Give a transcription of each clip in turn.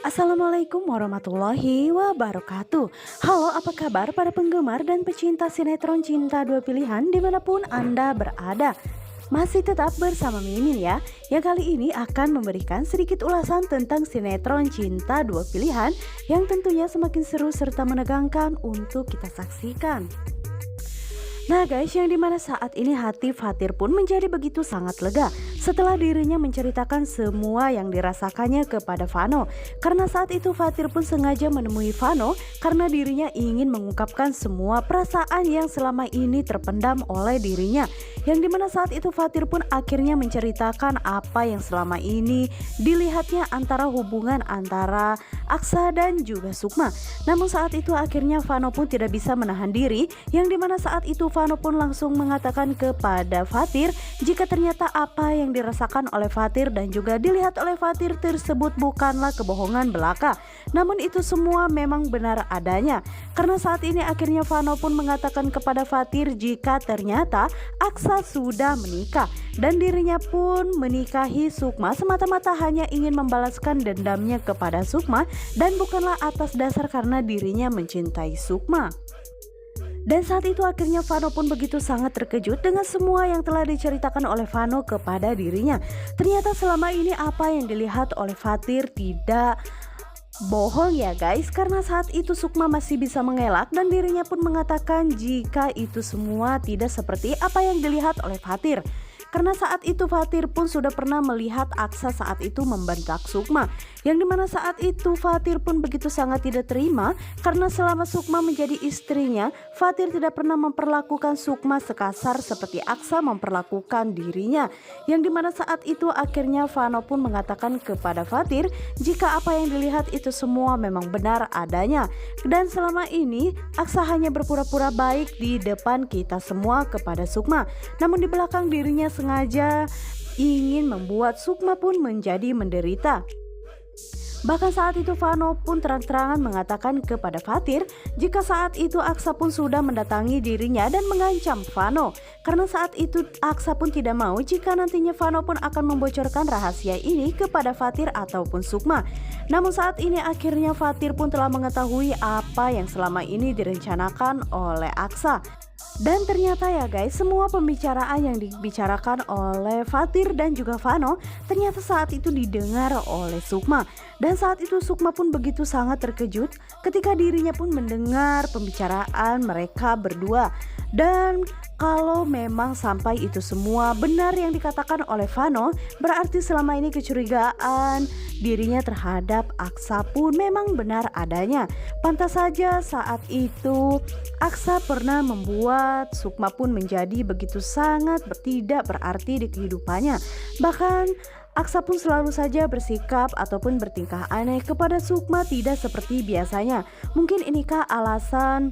Assalamualaikum warahmatullahi wabarakatuh. Halo, apa kabar para penggemar dan pecinta sinetron Cinta Dua Pilihan dimanapun Anda berada? Masih tetap bersama Mimin ya, yang kali ini akan memberikan sedikit ulasan tentang sinetron Cinta Dua Pilihan yang tentunya semakin seru serta menegangkan untuk kita saksikan. Nah guys, yang dimana saat ini hati Fatir pun menjadi begitu sangat lega setelah dirinya menceritakan semua yang dirasakannya kepada Vano. Karena saat itu Fatir pun sengaja menemui Vano karena dirinya ingin mengungkapkan semua perasaan yang selama ini terpendam oleh dirinya. Yang dimana saat itu Fatir pun akhirnya menceritakan apa yang selama ini dilihatnya antara hubungan antara Aksa dan juga Sukma. Namun saat itu akhirnya Vano pun tidak bisa menahan diri, yang dimana saat itu Vano pun langsung mengatakan kepada Fatir jika ternyata apa yang dirasakan oleh Fatir dan juga dilihat oleh Fatir tersebut bukanlah kebohongan belaka, namun itu semua memang benar adanya. Karena saat ini akhirnya Vano pun mengatakan kepada Fatir jika ternyata Aksa sudah menikah dan dirinya pun menikahi Sukma semata-mata hanya ingin membalaskan dendamnya kepada Sukma dan bukanlah atas dasar karena dirinya mencintai Sukma. Dan saat itu akhirnya Vano pun begitu sangat terkejut dengan semua yang telah diceritakan oleh Vano kepada dirinya. Ternyata selama ini apa yang dilihat oleh Fatir tidak bohong ya guys, karena saat itu Sukma masih bisa mengelak dan dirinya pun mengatakan jika itu semua tidak seperti apa yang dilihat oleh Fatir. Karena saat itu Fatir pun sudah pernah melihat Aksa saat itu membentak Sukma, yang dimana saat itu Fatir pun begitu sangat tidak terima karena selama Sukma menjadi istrinya, Fatir tidak pernah memperlakukan Sukma sekasar seperti Aksa memperlakukan dirinya. Yang dimana saat itu akhirnya Vano pun mengatakan kepada Fatir jika apa yang dilihat itu semua memang benar adanya, dan selama ini Aksa hanya berpura-pura baik di depan kita semua kepada Sukma, namun di belakang dirinya sengaja ingin membuat Sukma pun menjadi menderita. Bahkan saat itu Vano pun terang-terangan mengatakan kepada Fatir jika saat itu Aksa pun sudah mendatangi dirinya dan mengancam Vano. Karena saat itu Aksa pun tidak mau jika nantinya Vano pun akan membocorkan rahasia ini kepada Fatir ataupun Sukma. Namun saat ini akhirnya Fatir pun telah mengetahui apa yang selama ini direncanakan oleh Aksa. Dan ternyata ya guys, semua pembicaraan yang dibicarakan oleh Fatir dan juga Vano ternyata saat itu didengar oleh Sukma. Dan saat itu Sukma pun begitu sangat terkejut ketika dirinya pun mendengar pembicaraan mereka berdua. Dan kalau memang sampai itu semua benar yang dikatakan oleh Vano, berarti selama ini kecurigaan dirinya terhadap Aksa pun memang benar adanya. Pantas saja saat itu Aksa pernah membuat Sukma pun menjadi begitu sangat tidak berarti di kehidupannya. Bahkan Aksa pun selalu saja bersikap ataupun bertingkah aneh kepada Sukma tidak seperti biasanya. Mungkin inikah alasan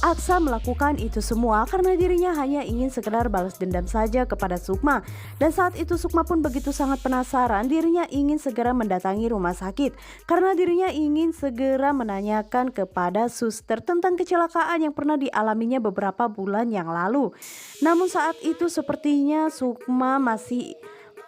Aksa melakukan itu semua karena dirinya hanya ingin sekedar balas dendam saja kepada Sukma. Dan saat itu Sukma pun begitu sangat penasaran, dirinya ingin segera mendatangi rumah sakit karena dirinya ingin segera menanyakan kepada suster tentang kecelakaan yang pernah dialaminya beberapa bulan yang lalu. Namun saat itu sepertinya Sukma masih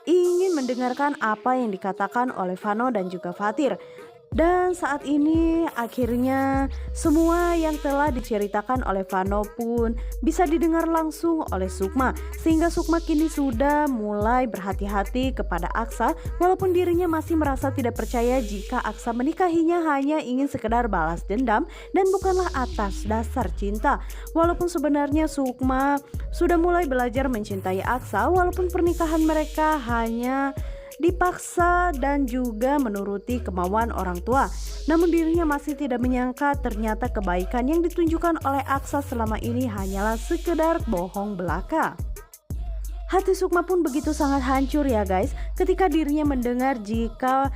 ingin mendengarkan apa yang dikatakan oleh Vano dan juga Fatir. Dan saat ini akhirnya semua yang telah diceritakan oleh Vano pun bisa didengar langsung oleh Sukma, sehingga Sukma kini sudah mulai berhati-hati kepada Aksa walaupun dirinya masih merasa tidak percaya jika Aksa menikahinya hanya ingin sekedar balas dendam dan bukanlah atas dasar cinta. Walaupun sebenarnya Sukma sudah mulai belajar mencintai Aksa walaupun pernikahan mereka hanya dipaksa dan juga menuruti kemauan orang tua. Namun dirinya masih tidak menyangka ternyata kebaikan yang ditunjukkan oleh Aksa selama ini hanyalah sekedar bohong belaka. Hati Sukma pun begitu sangat hancur ya guys ketika dirinya mendengar jika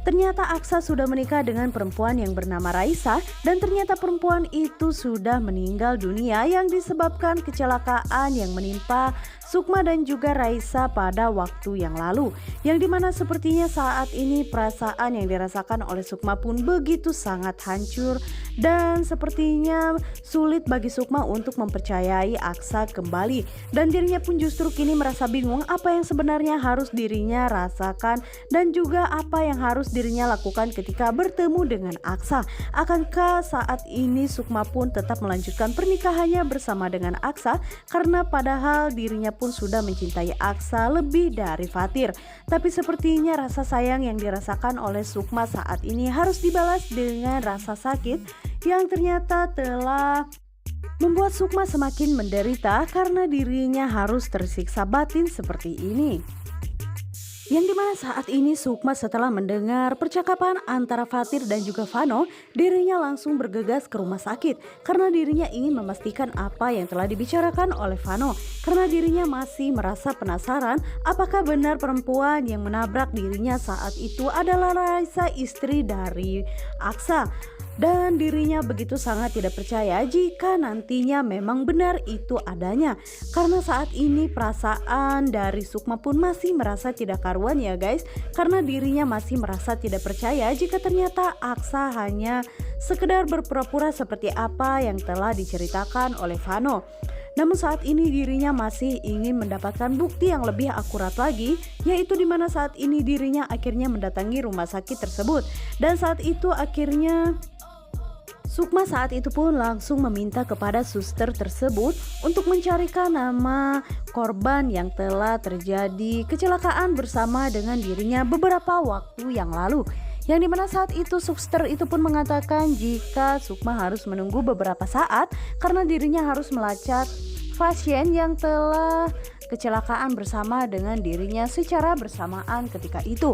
ternyata Aksa sudah menikah dengan perempuan yang bernama Raisa dan ternyata perempuan itu sudah meninggal dunia yang disebabkan kecelakaan yang menimpa Sukma dan juga Raisa pada waktu yang lalu. Yang dimana sepertinya saat ini perasaan yang dirasakan oleh Sukma pun begitu sangat hancur dan sepertinya sulit bagi Sukma untuk mempercayai Aksa kembali. Dan dirinya pun justru kini merasa bingung apa yang sebenarnya harus dirinya rasakan dan juga apa yang harus dirinya lakukan ketika bertemu dengan Aksa. Akankah saat ini Sukma pun tetap melanjutkan pernikahannya bersama dengan Aksa karena padahal dirinya pun sudah mencintai Aksa lebih dari Fatir. Tapi sepertinya rasa sayang yang dirasakan oleh Sukma saat ini harus dibalas dengan rasa sakit yang ternyata telah membuat Sukma semakin menderita karena dirinya harus tersiksa batin seperti ini. Yang dimana saat ini Sukma setelah mendengar percakapan antara Fatir dan juga Vano, dirinya langsung bergegas ke rumah sakit karena dirinya ingin memastikan apa yang telah dibicarakan oleh Vano. Karena dirinya masih merasa penasaran apakah benar perempuan yang menabrak dirinya saat itu adalah Raisa, istri dari Aksa. Dan dirinya begitu sangat tidak percaya jika nantinya memang benar itu adanya. Karena saat ini perasaan dari Sukma pun masih merasa tidak karuan ya guys. Karena dirinya masih merasa tidak percaya jika ternyata Aksa hanya sekedar berpura-pura seperti apa yang telah diceritakan oleh Vano. Namun saat ini dirinya masih ingin mendapatkan bukti yang lebih akurat lagi, yaitu dimana saat ini dirinya akhirnya mendatangi rumah sakit tersebut. Dan saat itu akhirnya Sukma saat itu pun langsung meminta kepada suster tersebut untuk mencarikan nama korban yang telah terjadi kecelakaan bersama dengan dirinya beberapa waktu yang lalu. Yang dimana saat itu suster itu pun mengatakan jika Sukma harus menunggu beberapa saat karena dirinya harus melacak pasien yang telah kecelakaan bersama dengan dirinya secara bersamaan ketika itu.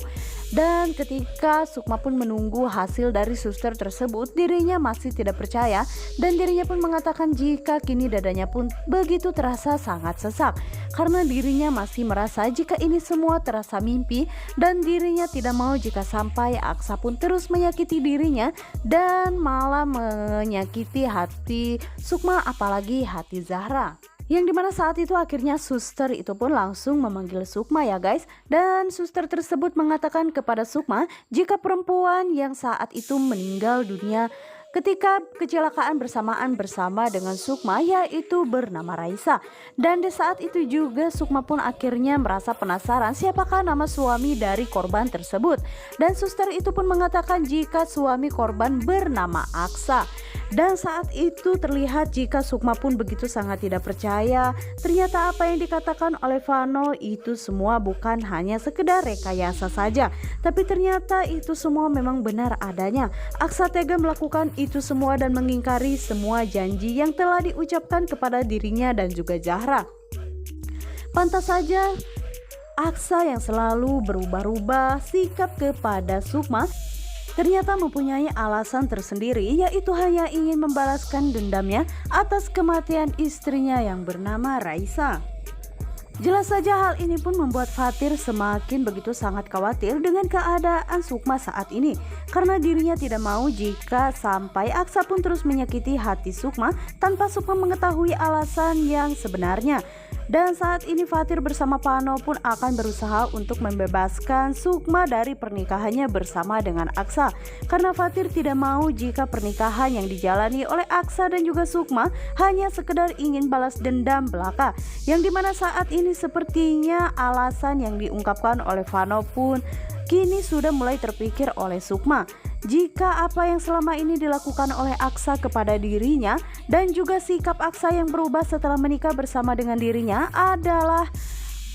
Dan ketika Sukma pun menunggu hasil dari suster tersebut, dirinya masih tidak percaya dan dirinya pun mengatakan jika kini dadanya pun begitu terasa sangat sesak karena dirinya masih merasa jika ini semua terasa mimpi dan dirinya tidak mau jika sampai Aksa pun terus menyakiti dirinya dan malah menyakiti hati Sukma apalagi hati Zahra. Yang dimana saat itu akhirnya suster itu pun langsung memanggil Sukma ya guys. Dan suster tersebut mengatakan kepada Sukma jika perempuan yang saat itu meninggal dunia ketika kecelakaan bersamaan bersama dengan Sukma yaitu bernama Raisa. Dan di saat itu juga Sukma pun akhirnya merasa penasaran siapakah nama suami dari korban tersebut. Dan suster itu pun mengatakan jika suami korban bernama Aksa. Dan saat itu terlihat jika Sukma pun begitu sangat tidak percaya. Ternyata apa yang dikatakan oleh Vano itu semua bukan hanya sekedar rekayasa saja. Tapi ternyata itu semua memang benar adanya. Aksa tega melakukan itu semua dan mengingkari semua janji yang telah diucapkan kepada dirinya dan juga Zahra. Pantas saja Aksa yang selalu berubah-ubah sikap kepada Sukma ternyata mempunyai alasan tersendiri, yaitu hanya ingin membalaskan dendamnya atas kematian istrinya yang bernama Raisa. Jelas saja hal ini pun membuat Fatir semakin begitu sangat khawatir dengan keadaan Sukma saat ini. Karena dirinya tidak mau jika sampai Aksa pun terus menyakiti hati Sukma tanpa Sukma mengetahui alasan yang sebenarnya. Dan saat ini Fatir bersama Vano pun akan berusaha untuk membebaskan Sukma dari pernikahannya bersama dengan Aksa. Karena Fatir tidak mau jika pernikahan yang dijalani oleh Aksa dan juga Sukma hanya sekedar ingin balas dendam belaka. Yang dimana saat ini sepertinya alasan yang diungkapkan oleh Vano pun kini sudah mulai terpikir oleh Sukma. Jika apa yang selama ini dilakukan oleh Aksa kepada dirinya dan juga sikap Aksa yang berubah setelah menikah bersama dengan dirinya adalah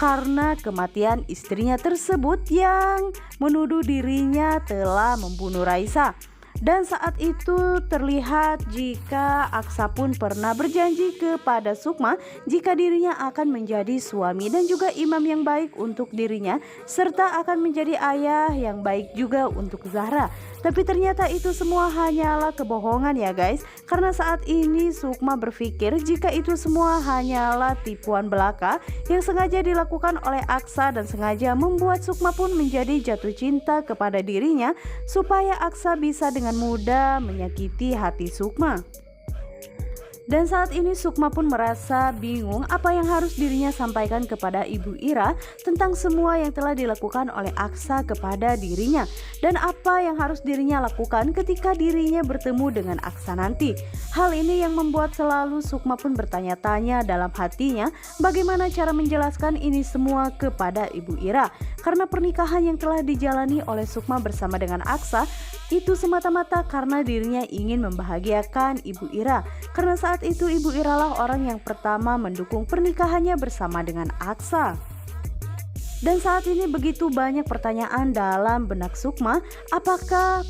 karena kematian istrinya tersebut yang menuduh dirinya telah membunuh Raisa. Dan saat itu terlihat jika Aksa pun pernah berjanji kepada Sukma jika dirinya akan menjadi suami dan juga imam yang baik untuk dirinya serta akan menjadi ayah yang baik juga untuk Zahra. Tapi ternyata itu semua hanyalah kebohongan ya guys. Karena saat ini Sukma berpikir jika itu semua hanyalah tipuan belaka yang sengaja dilakukan oleh Aksa dan sengaja membuat Sukma pun menjadi jatuh cinta kepada dirinya supaya Aksa bisa dengan mudah menyakiti hati Sukma. Dan saat ini Sukma pun merasa bingung apa yang harus dirinya sampaikan kepada Ibu Ira tentang semua yang telah dilakukan oleh Aksa kepada dirinya. Dan apa yang harus dirinya lakukan ketika dirinya bertemu dengan Aksa nanti. Hal ini yang membuat selalu Sukma pun bertanya-tanya dalam hatinya bagaimana cara menjelaskan ini semua kepada Ibu Ira. Karena pernikahan yang telah dijalani oleh Sukma bersama dengan Aksa itu semata-mata karena dirinya ingin membahagiakan Ibu Ira. Karena saat itu Ibu Ira lah orang yang pertama mendukung pernikahannya bersama dengan Aksa. Dan saat ini begitu banyak pertanyaan dalam benak Sukma, apakah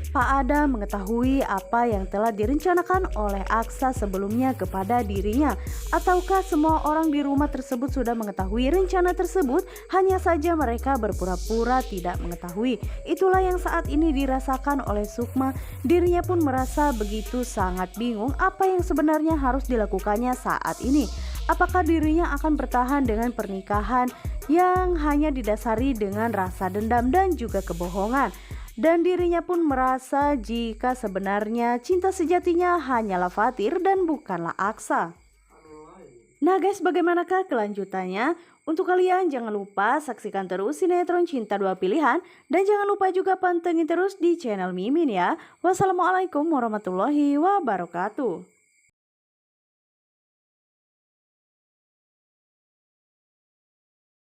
Pak Ada mengetahui apa yang telah direncanakan oleh Aksa sebelumnya kepada dirinya? Ataukah semua orang di rumah tersebut sudah mengetahui rencana tersebut, hanya saja mereka berpura-pura tidak mengetahui? Itulah yang saat ini dirasakan oleh Sukma. Dirinya pun merasa begitu sangat bingung apa yang sebenarnya harus dilakukannya saat ini. Apakah dirinya akan bertahan dengan pernikahan yang hanya didasari dengan rasa dendam dan juga kebohongan? Dan dirinya pun merasa jika sebenarnya cinta sejatinya hanyalah Fatir dan bukanlah Aksa. Nah guys, bagaimanakah kelanjutannya? Untuk kalian jangan lupa saksikan terus sinetron Cinta Dua Pilihan. Dan jangan lupa juga pantengin terus di channel Mimin ya. Wassalamualaikum warahmatullahi wabarakatuh.